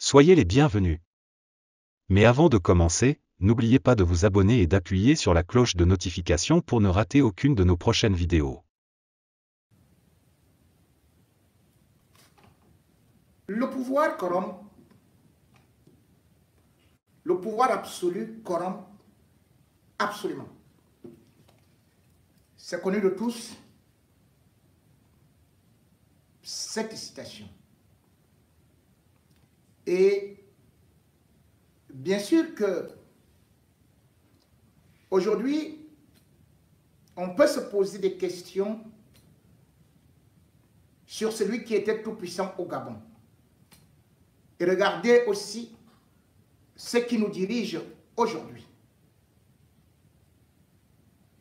Soyez les bienvenus. Mais avant de commencer, n'oubliez pas de vous abonner et d'appuyer sur la cloche de notification pour ne rater aucune de nos prochaines vidéos. Le pouvoir corrompt. Le pouvoir absolu corrompt absolument. C'est connu de tous, cette citation. Et bien sûr que aujourd'hui, on peut se poser des questions sur celui qui était tout puissant au Gabon. Et regardez aussi ce qui nous dirige aujourd'hui.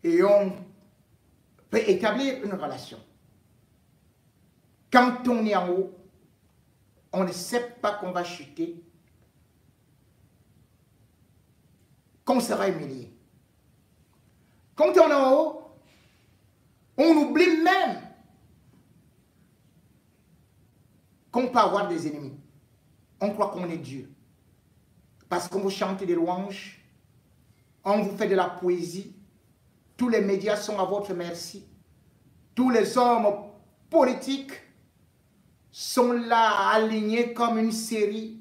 Et on peut établir une relation. Quand on est en haut, on ne sait pas qu'on va chuter, qu'on sera humilié. Quand on est en haut, on oublie même qu'on peut avoir des ennemis. On croit qu'on est Dieu. Parce qu'on vous chante des louanges, on vous fait de la poésie, tous les médias sont à votre merci, tous les hommes politiques sont là alignés comme une série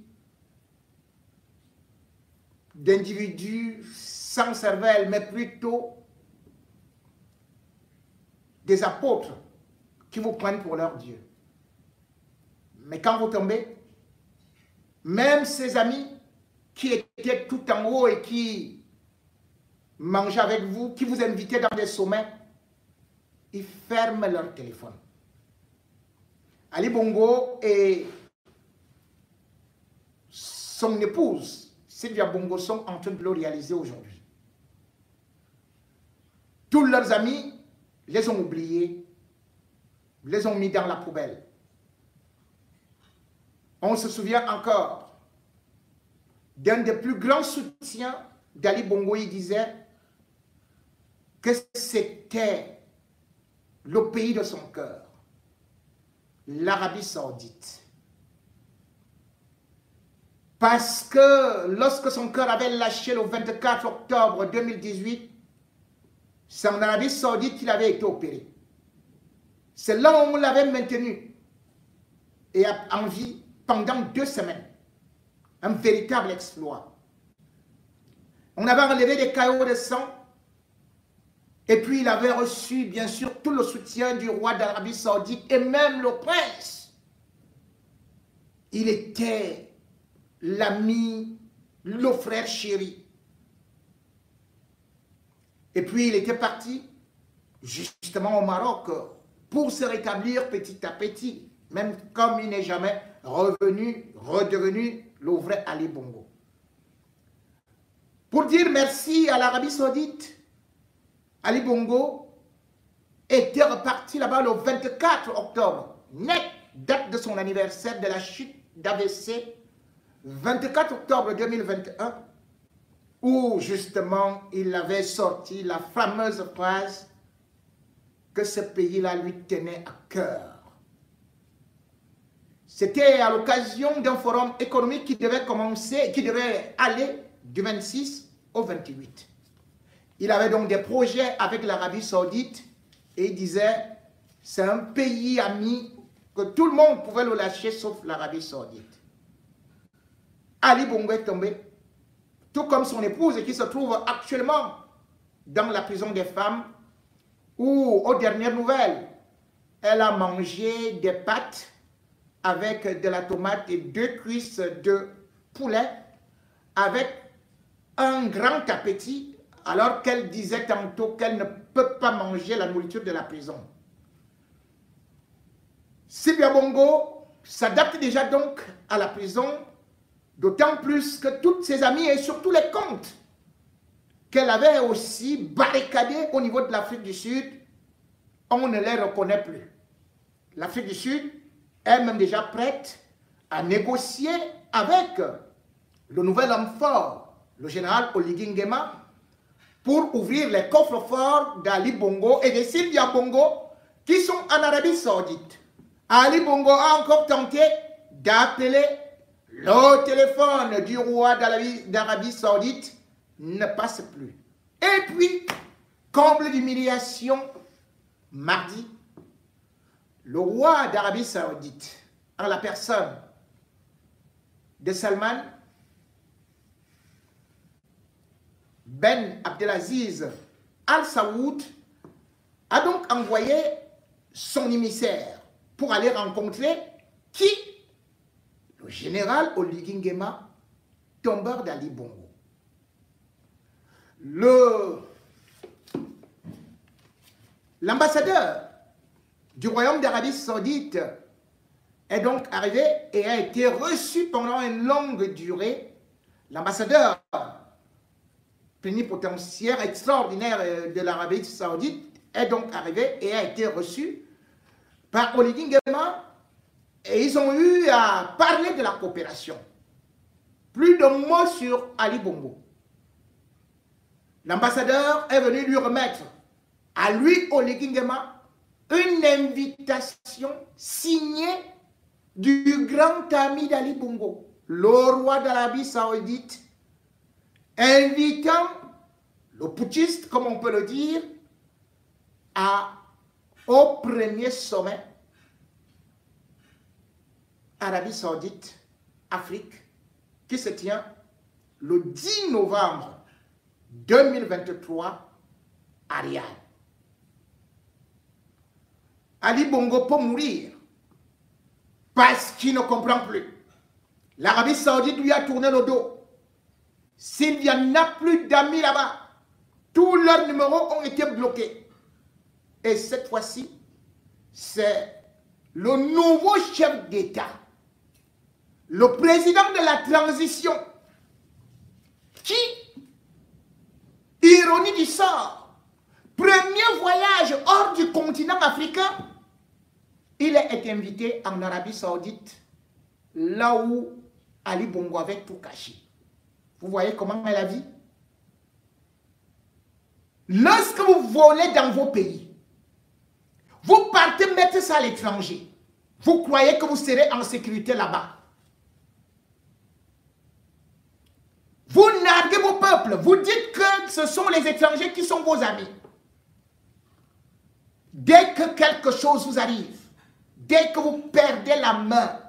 d'individus sans cervelle, mais plutôt des apôtres qui vous prennent pour leur Dieu. Mais quand vous tombez, même ces amis qui étaient tout en haut et qui mangeaient avec vous, qui vous invitaient dans des sommets, ils ferment leur téléphone. Ali Bongo et son épouse, Sylvia Bongo, sont en train de le réaliser aujourd'hui. Tous leurs amis les ont oubliés, les ont mis dans la poubelle. On se souvient encore d'un des plus grands soutiens d'Ali Bongo. Il disait que c'était le pays de son cœur, l'Arabie Saoudite. Parce que lorsque son cœur avait lâché le 24 octobre 2018, c'est en Arabie Saoudite qu'il avait été opéré. C'est là où on l'avait maintenu et en vie pendant 2 semaines. Un véritable exploit. On avait enlevé des caillots de sang et puis il avait reçu bien sûr tout le soutien du roi d'Arabie Saoudite et même le prince. Il était l'ami, le frère chéri. Et puis il était parti justement au Maroc pour se rétablir petit à petit, même comme il n'est jamais redevenu le vrai Ali Bongo. Pour dire merci à l'Arabie Saoudite, Ali Bongo était reparti là-bas le 24 octobre, net date de son anniversaire de la chute d'AVC, 24 octobre 2021, où justement il avait sorti la fameuse phrase que ce pays-là lui tenait à cœur. C'était à l'occasion d'un forum économique qui devait aller du 26 au 28. Il avait donc des projets avec l'Arabie Saoudite et il disait c'est un pays ami que tout le monde pouvait le lâcher sauf l'Arabie Saoudite. Ali Bongo est tombé, tout comme son épouse qui se trouve actuellement dans la prison des femmes où, aux dernières nouvelles, elle a mangé des pâtes avec de la tomate et 2 cuisses de poulet avec un grand appétit alors qu'elle disait tantôt qu'elle ne peut pas manger la nourriture de la prison. Sylvia Bongo s'adapte déjà donc à la prison, d'autant plus que toutes ses amies et surtout les comptes qu'elle avait aussi barricadés au niveau de l'Afrique du Sud, on ne les reconnaît plus. L'Afrique du Sud est même déjà prête à négocier avec le nouvel homme fort, le général Oligui Nguema, pour ouvrir les coffres forts d'Ali Bongo et de Sylvia Bongo qui sont en Arabie Saoudite. Ali Bongo a encore tenté d'appeler Le téléphone du roi d'Arabie Saoudite ne passe plus. Et puis, comble d'humiliation, mardi, le roi d'Arabie Saoudite, en la personne de Salman Ben Abdelaziz Al Saoud, a donc envoyé son émissaire pour aller rencontrer qui? Le général Oligui Nguema, tombeur d'Ali Bongo. L'ambassadeur du Royaume d'Arabie Saoudite est donc arrivé et a été reçu pendant une longue durée. L'ambassadeur plénipotentiaire extraordinaire de l'Arabie Saoudite est donc arrivé et a été reçu par Oligui Nguema et ils ont eu à parler de la coopération. Plus de mots sur Ali Bongo. L'ambassadeur est venu lui remettre, à lui, Oligui Nguema, une invitation signée du grand ami d'Ali Bongo, le roi d'Arabie Saoudite, invitant le putschiste, comme on peut le dire, au premier sommet Arabie Saoudite, Afrique, qui se tient le 10 novembre 2023 à Riyad. Ali Bongo peut mourir parce qu'il ne comprend plus. L'Arabie Saoudite lui a tourné le dos. S'il n'y en a plus d'amis là-bas, tous leurs numéros ont été bloqués. Et cette fois-ci, c'est le nouveau chef d'État, le président de la transition, qui, ironie du sort, premier voyage hors du continent africain, il est invité en Arabie Saoudite, là où Ali Bongo avait tout caché. Vous voyez comment est la vie? Lorsque vous volez dans vos pays, vous partez mettre ça à l'étranger. Vous croyez que vous serez en sécurité là-bas. Vous narguez vos peuples. Vous dites que ce sont les étrangers qui sont vos amis. Dès que quelque chose vous arrive, dès que vous perdez la main,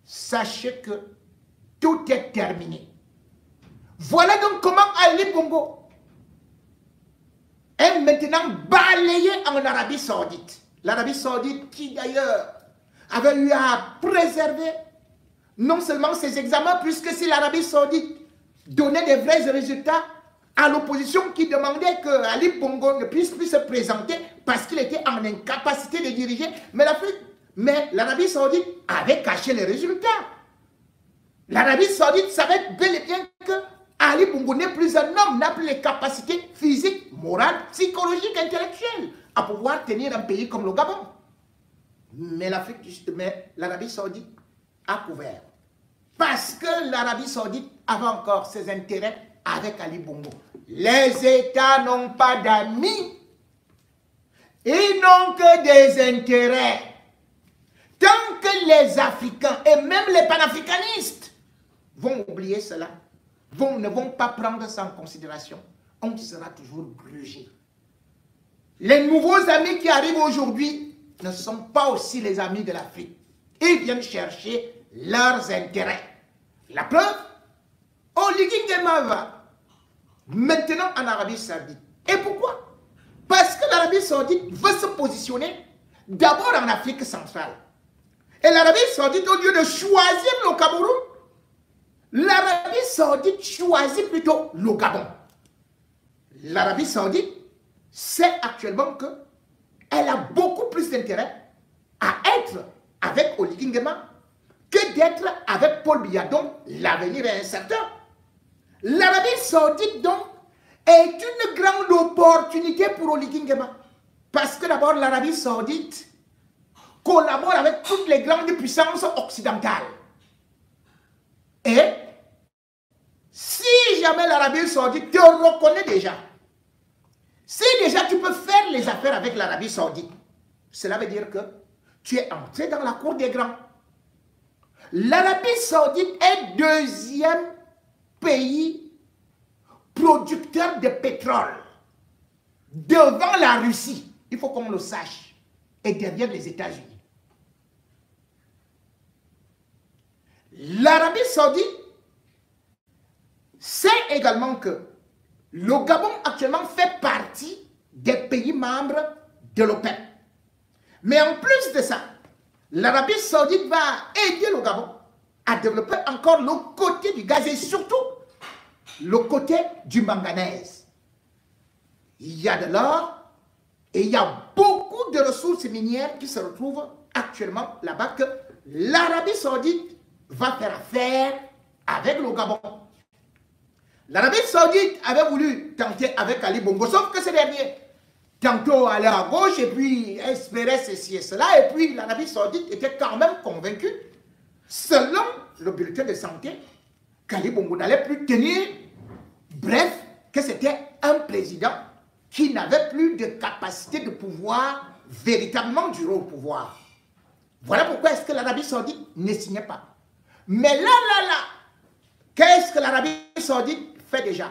sachez que tout est terminé. Voilà donc comment Ali Bongo est maintenant balayé en Arabie Saoudite. L'Arabie Saoudite qui d'ailleurs avait eu à préserver non seulement ses examens, puisque si l'Arabie Saoudite donnait des vrais résultats à l'opposition qui demandait que Ali Bongo ne puisse plus se présenter parce qu'il était en incapacité de diriger, mais l'Arabie Saoudite avait caché les résultats. L'Arabie Saoudite savait bel et bien que Ali Bongo n'est plus un homme, n'a plus les capacités physiques, morales, psychologiques, intellectuelles à pouvoir tenir un pays comme le Gabon. Mais l'Arabie Saoudite a couvert. Parce que l'Arabie Saoudite avait encore ses intérêts avec Ali Bongo. Les États n'ont pas d'amis. Ils n'ont que des intérêts. Tant que les Africains et même les panafricanistes vont oublier cela, ne vont pas prendre ça en considération, on sera toujours grugé. Les nouveaux amis qui arrivent aujourd'hui ne sont pas aussi les amis de l'Afrique. Ils viennent chercher leurs intérêts. La preuve, Oligui Nguema va maintenant en Arabie Saoudite. Et pourquoi? Parce que l'Arabie Saoudite veut se positionner d'abord en Afrique centrale. Et l'Arabie Saoudite, au lieu de choisir le Cameroun, l'Arabie Saoudite choisit plutôt le Gabon. L'Arabie Saoudite sait actuellement qu'elle a beaucoup plus d'intérêt à être avec Oligui Nguema que d'être avec Paul Biya. Donc, l'avenir est incertain. L'Arabie Saoudite, donc, est une grande opportunité pour Oligui Nguema. Parce que d'abord, l'Arabie Saoudite collabore avec toutes les grandes puissances occidentales. Et si jamais l'Arabie Saoudite te reconnaît déjà, si déjà tu peux faire les affaires avec l'Arabie Saoudite, cela veut dire que tu es entré dans la cour des grands. l'Arabie Saoudite est deuxième pays producteur de pétrole devant la Russie. Il faut qu'on le sache. Et derrière les États-Unis. L'Arabie Saoudite sait également que le Gabon actuellement fait partie des pays membres de l'OPEP. Mais en plus de ça, l'Arabie Saoudite va aider le Gabon à développer encore le côté du gaz et surtout le côté du manganèse. Il y a de l'or et il y a beaucoup de ressources minières qui se retrouvent actuellement là-bas que l'Arabie Saoudite va faire affaire avec le Gabon. L'Arabie Saoudite avait voulu tenter avec Ali Bongo, sauf que ce dernier, tantôt allait à gauche et puis espérait ceci et cela, et puis l'Arabie Saoudite était quand même convaincue, selon le bulletin de santé, qu'Ali Bongo n'allait plus tenir, bref, que c'était un président qui n'avait plus de capacité de pouvoir véritablement durer au pouvoir. Voilà pourquoi est-ce que l'Arabie Saoudite ne signait pas. Mais là, qu'est-ce que l'Arabie Saoudite fait déjà?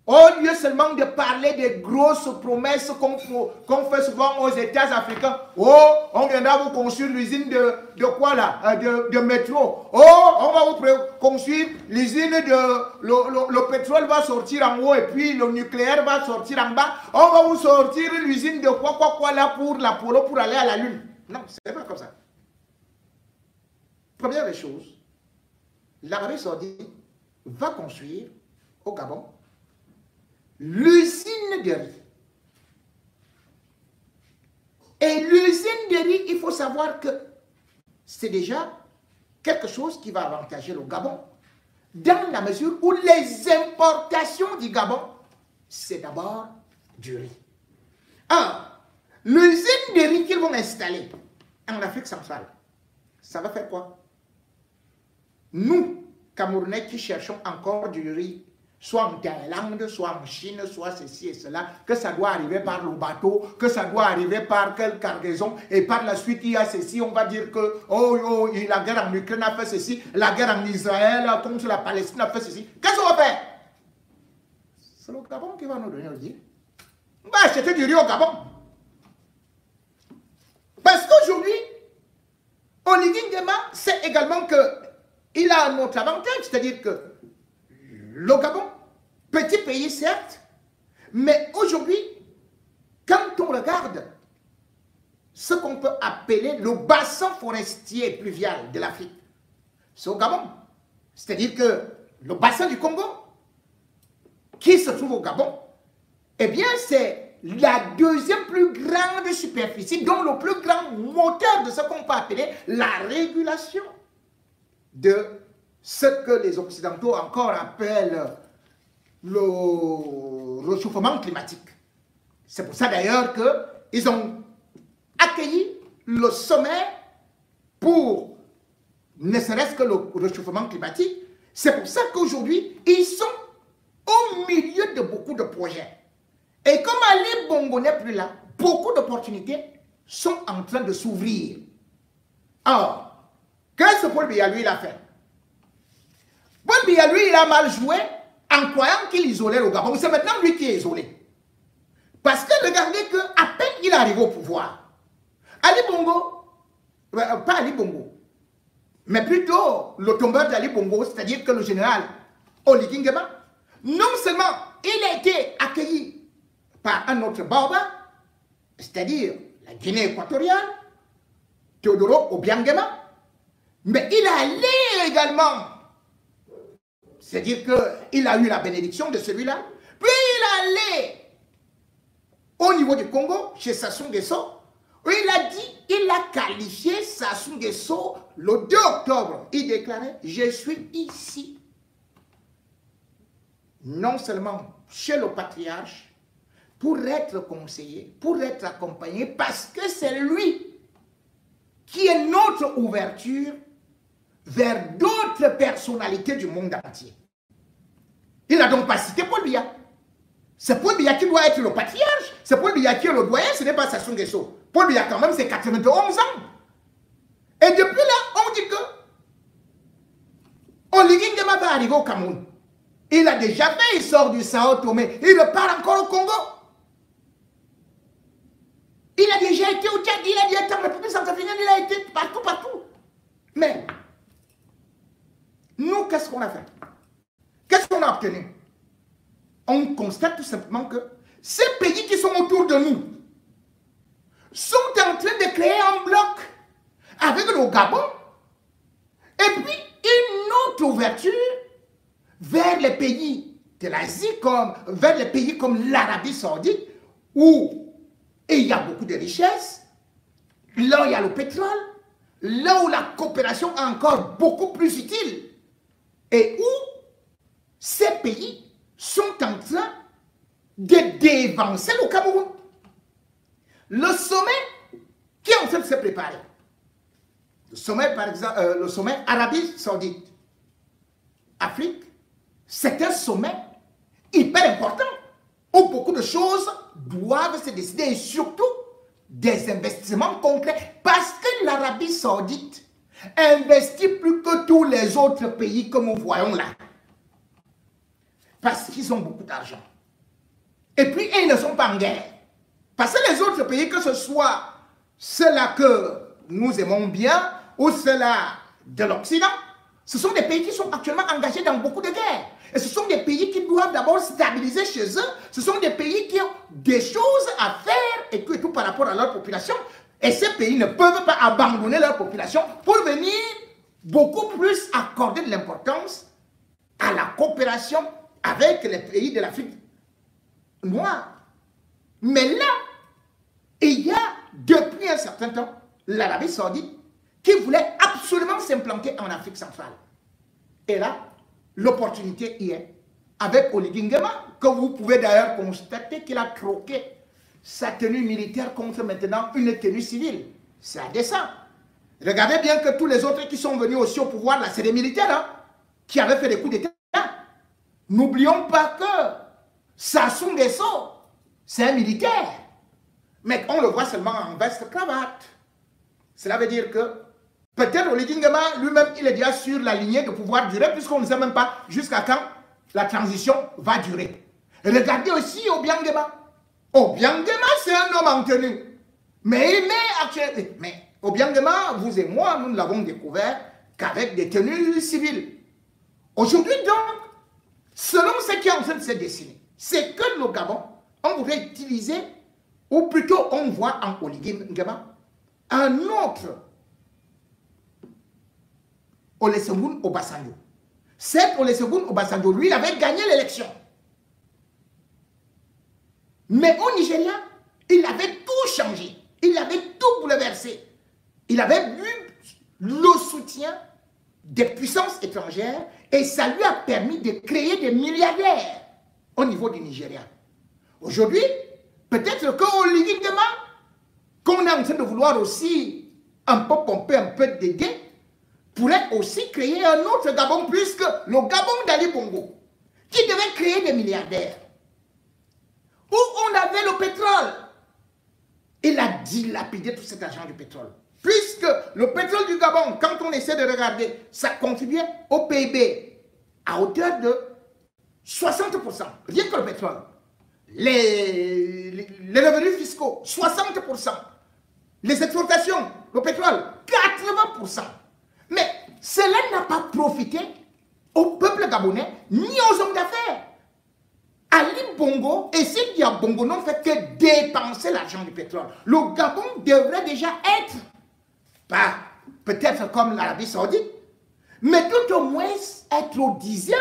Au lieu seulement de parler des grosses promesses qu'on fait souvent aux États africains, oh, on viendra vous construire l'usine de quoi là, de métro, oh, on va vous construire l'usine de, le pétrole va sortir en haut et puis le nucléaire va sortir en bas, on va vous sortir l'usine de quoi là pour l'Apollo pour aller à la Lune. Non, c'est pas comme ça. Première des choses, l'Arabie Saoudite va construire au Gabon l'usine de riz. Et l'usine de riz, il faut savoir que c'est déjà quelque chose qui va avantager le Gabon dans la mesure où les importations du Gabon, c'est d'abord du riz. Alors, l'usine de riz qu'ils vont installer en Afrique centrale, ça va faire quoi? Nous, Camerounais qui cherchons encore du riz, soit en Thaïlande, soit en Chine, soit ceci et cela, que ça doit arriver par le bateau, que ça doit arriver par quelle cargaison, et par la suite il y a ceci, on va dire que oh, la guerre en Ukraine a fait ceci, la guerre en Israël contre la Palestine a fait ceci. Qu'est-ce qu'on va faire? C'est le Gabon qui va nous donner le riz. On va acheter du riz au Gabon. Parce qu'aujourd'hui, Oligui Nguema sait également qu'il a un autre avantage, c'est-à-dire que le Gabon, petit pays certes, mais aujourd'hui, quand on regarde ce qu'on peut appeler le bassin forestier pluvial de l'Afrique, c'est au Gabon. C'est-à-dire que le bassin du Congo, qui se trouve au Gabon, eh bien c'est la deuxième plus grande superficie, donc le plus grand moteur de ce qu'on peut appeler la régulation de ce que les Occidentaux encore appellent le réchauffement climatique. C'est pour ça d'ailleurs qu'ils ont accueilli le sommet pour ne serait-ce que le réchauffement climatique. C'est pour ça qu'aujourd'hui, ils sont au milieu de beaucoup de projets. Et comme Ali Bongo n'est plus là, beaucoup d'opportunités sont en train de s'ouvrir. Alors, qu'est-ce que Paul Biya, lui, il a fait? Paul Biya, lui, il a mal joué en croyant qu'il isolait le Gabon. C'est maintenant lui qui est isolé. Parce que regardez qu'à peine il est arrivé au pouvoir, Ali Bongo, pas Ali Bongo, mais plutôt le tombeur d'Ali Bongo, c'est-à-dire que le général Oligui Nguema, non seulement il a été accueilli par un autre Baoba, c'est-à-dire la Guinée équatoriale, Teodoro Obiang Nguema, mais il a allé également, c'est-à-dire qu'il a eu la bénédiction de celui-là, puis il est allé au niveau du Congo, chez Sassou Nguesso, où il a dit, il a qualifié Sassou Nguesso le 2 octobre. Il déclarait, je suis ici, non seulement chez le patriarche, pour être conseillé, pour être accompagné, parce que c'est lui qui est notre ouverture vers d'autres personnalités du monde entier. Il n'a donc pas cité Paul Biya. C'est Paul Biya qui doit être le patriarche, c'est Paul Biya qui est le doyen, ce n'est pas Sassou Nguesso. Paul Biya quand même, c'est 91 ans. Et depuis là, on dit que Oligui Nguema va arriver au Cameroun. Il a déjà fait, il sort du Sao Tomé, il repart encore au Congo. Il a déjà été au Tchad, il a déjà été en République centrafricaine, il a été partout, partout. Mais, nous, qu'est-ce qu'on a fait? Qu'est-ce qu'on a obtenu? On constate tout simplement que ces pays qui sont autour de nous sont en train de créer un bloc avec le Gabon et puis une autre ouverture vers les pays de l'Asie, vers les pays comme l'Arabie Saoudite, où il y a beaucoup de richesses, là où il y a le pétrole, là où la coopération est encore beaucoup plus utile, et où ces pays sont en train de dévancer le Cameroun. Le sommet qui est en train de se préparer, le sommet par exemple, le sommet Arabie Saoudite, Afrique, c'est un sommet hyper important où beaucoup de choses doivent se décider et surtout des investissements concrets parce que l'Arabie Saoudite investit plus que tous les autres pays que nous voyons là. Parce qu'ils ont beaucoup d'argent. Et puis, ils ne sont pas en guerre. Parce que les autres pays, que ce soit ceux-là que nous aimons bien ou ceux-là de l'Occident, ce sont des pays qui sont actuellement engagés dans beaucoup de guerres. Et ce sont des pays qui doivent d'abord stabiliser chez eux. Ce sont des pays qui ont des choses à faire et tout par rapport à leur population. Et ces pays ne peuvent pas abandonner leur population pour venir beaucoup plus accorder de l'importance à la coopération avec les pays de l'Afrique noire. Mais là, il y a depuis un certain temps l'Arabie Saoudite qui voulait absolument s'implanter en Afrique centrale. Et là, l'opportunité y est. Avec Oligui Nguema, que vous pouvez d'ailleurs constater qu'il a troqué sa tenue militaire contre maintenant une tenue civile. C'est indécent. Regardez bien que tous les autres qui sont venus aussi au pouvoir, là, c'est des militaires hein, qui avaient fait des coups d'État. N'oublions pas que Sassou Nguesso, c'est un militaire. Mais on le voit seulement en veste cravate. Cela veut dire que peut-être Oligui Nguema lui-même, il est déjà sur la lignée de pouvoir durer, puisqu'on ne sait même pas jusqu'à quand la transition va durer. Regardez aussi Obiang Nguema. Obiang Nguema, c'est un homme en tenue. Mais il met actuellement. Mais Obiang Nguema, vous et moi, nous ne l'avons découvert qu'avec des tenues civiles. Aujourd'hui, donc, selon ce qui est en train de se dessiner, c'est que le Gabon, on voudrait utiliser, ou plutôt on voit en Oligui Nguema, un autre Olusegun Obasanjo. Cet Olusegun Obasanjo, lui, il avait gagné l'élection. Mais au Nigeria, il avait tout changé. Il avait tout bouleversé. Il avait eu le soutien des puissances étrangères et ça lui a permis de créer des milliardaires au niveau du Nigeria. Aujourd'hui, peut-être qu'Oligui Nguema, qu'on est en train de vouloir aussi un peu pomper, un peu d'aider, pourrait aussi créer un autre Gabon, puisque le Gabon d'Ali Bongo, qui devait créer des milliardaires, où on avait le pétrole, il a dilapidé tout cet argent du pétrole. Puisque le pétrole du Gabon, quand on essaie de regarder, ça contribuait au PIB à hauteur de 60%. Rien que le pétrole. Les revenus fiscaux, 60%. Les exportations, le pétrole, 80%. Mais cela n'a pas profité au peuple gabonais ni aux hommes d'affaires. Ali Bongo et Sidi Bongo n'ont fait que dépenser l'argent du pétrole. Le Gabon devrait déjà être, peut-être comme l'Arabie Saoudite, mais tout au moins être au 10e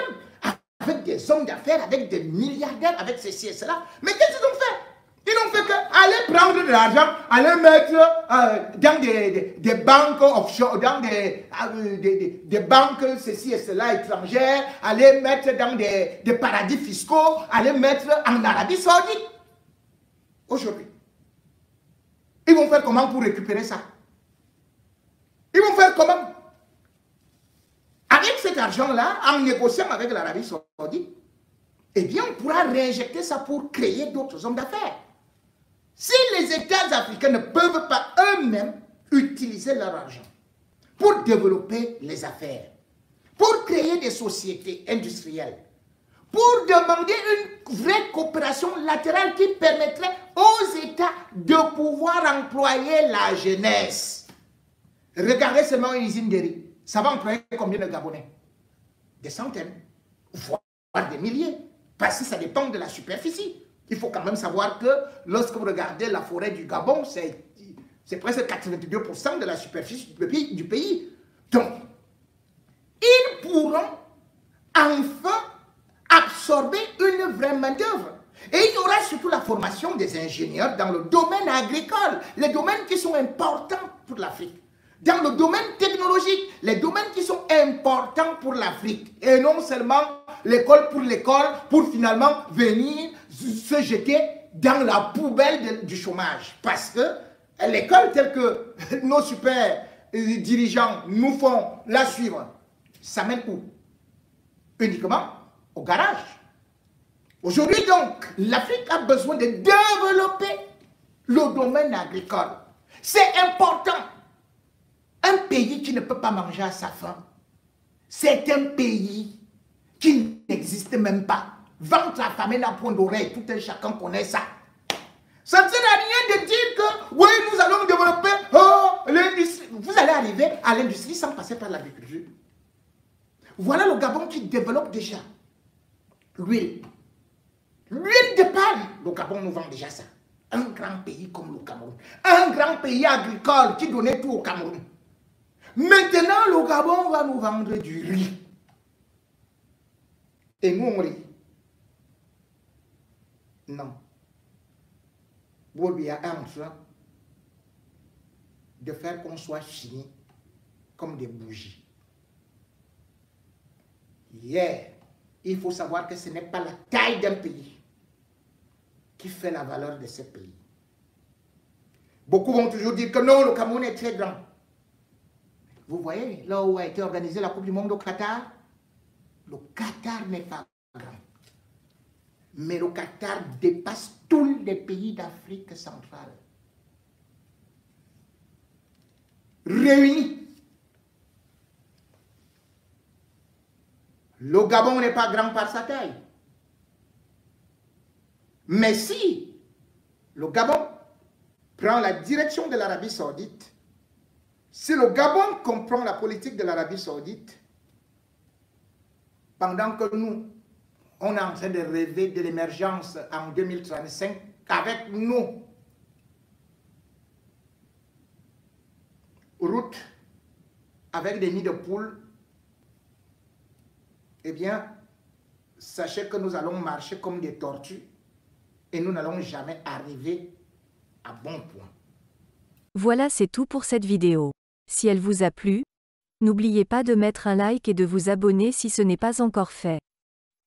avec des hommes d'affaires, avec des milliardaires, avec ceci et cela. Mais qu'est-ce qu'ils ont fait? Ils n'ont fait qu'aller prendre de l'argent, aller mettre dans des banques offshore, dans des banques ceci et cela étrangères, aller mettre dans des paradis fiscaux, aller mettre en Arabie Saoudite. Aujourd'hui, ils vont faire comment pour récupérer ça? Ils vont faire comment? Avec cet argent-là, en négociant avec l'Arabie Saoudite, eh bien, on pourra réinjecter ça pour créer d'autres hommes d'affaires. Si les États africains ne peuvent pas eux-mêmes utiliser leur argent pour développer les affaires, pour créer des sociétés industrielles, pour demander une vraie coopération latérale qui permettrait aux États de pouvoir employer la jeunesse. Regardez seulement une usine de riz. Ça va employer combien de Gabonais? Des centaines, voire des milliers. Parce que ça dépend de la superficie. Il faut quand même savoir que lorsque vous regardez la forêt du Gabon, c'est presque 82% de la superficie du pays. Donc, ils pourront enfin absorber une vraie main-d'œuvre. Et il y aura surtout la formation des ingénieurs dans le domaine agricole, les domaines qui sont importants pour l'Afrique. Dans le domaine technologique, les domaines qui sont importants pour l'Afrique. Et non seulement l'école, pour finalement venir se jeter dans la poubelle du chômage. Parce que l'école telle que nos super dirigeants nous font la suivre, ça mène où? Uniquement au garage. Aujourd'hui donc, l'Afrique a besoin de développer le domaine agricole. C'est important. Un pays qui ne peut pas manger à sa faim, c'est un pays qui n'existe même pas. Ventre affamé n'a point d'oreille, tout un chacun connaît ça. Ça ne sert à rien de dire que oui, nous allons développer l'industrie. Vous allez arriver à l'industrie sans passer par l'agriculture. Voilà le Gabon qui développe déjà l'huile. L'huile de palme, le Gabon nous vend déjà ça. Un grand pays comme le Cameroun. Un grand pays agricole qui donnait tout au Cameroun. Maintenant, le Gabon va nous vendre du riz. Et nous, on rit. Non. Vous a un train de faire qu'on soit fini comme des bougies. Hier, il faut savoir que ce n'est pas la taille d'un pays qui fait la valeur de ce pays. Beaucoup vont toujours dire que non, le Cameroun est très grand. Vous voyez, là où a été organisée la Coupe du Monde au Qatar, le Qatar n'est pas grand. Mais le Qatar dépasse tous les pays d'Afrique centrale. Réunis. Le Gabon n'est pas grand par sa taille. Mais si le Gabon prend la direction de l'Arabie Saoudite, si le Gabon comprend la politique de l'Arabie Saoudite, pendant que nous, on est en train de rêver de l'émergence en 2035, avec nous, routes avec des nids de poules, eh bien, sachez que nous allons marcher comme des tortues et nous n'allons jamais arriver à bon point. Voilà, c'est tout pour cette vidéo. Si elle vous a plu, n'oubliez pas de mettre un like et de vous abonner si ce n'est pas encore fait.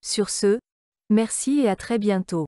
Sur ce, merci et à très bientôt.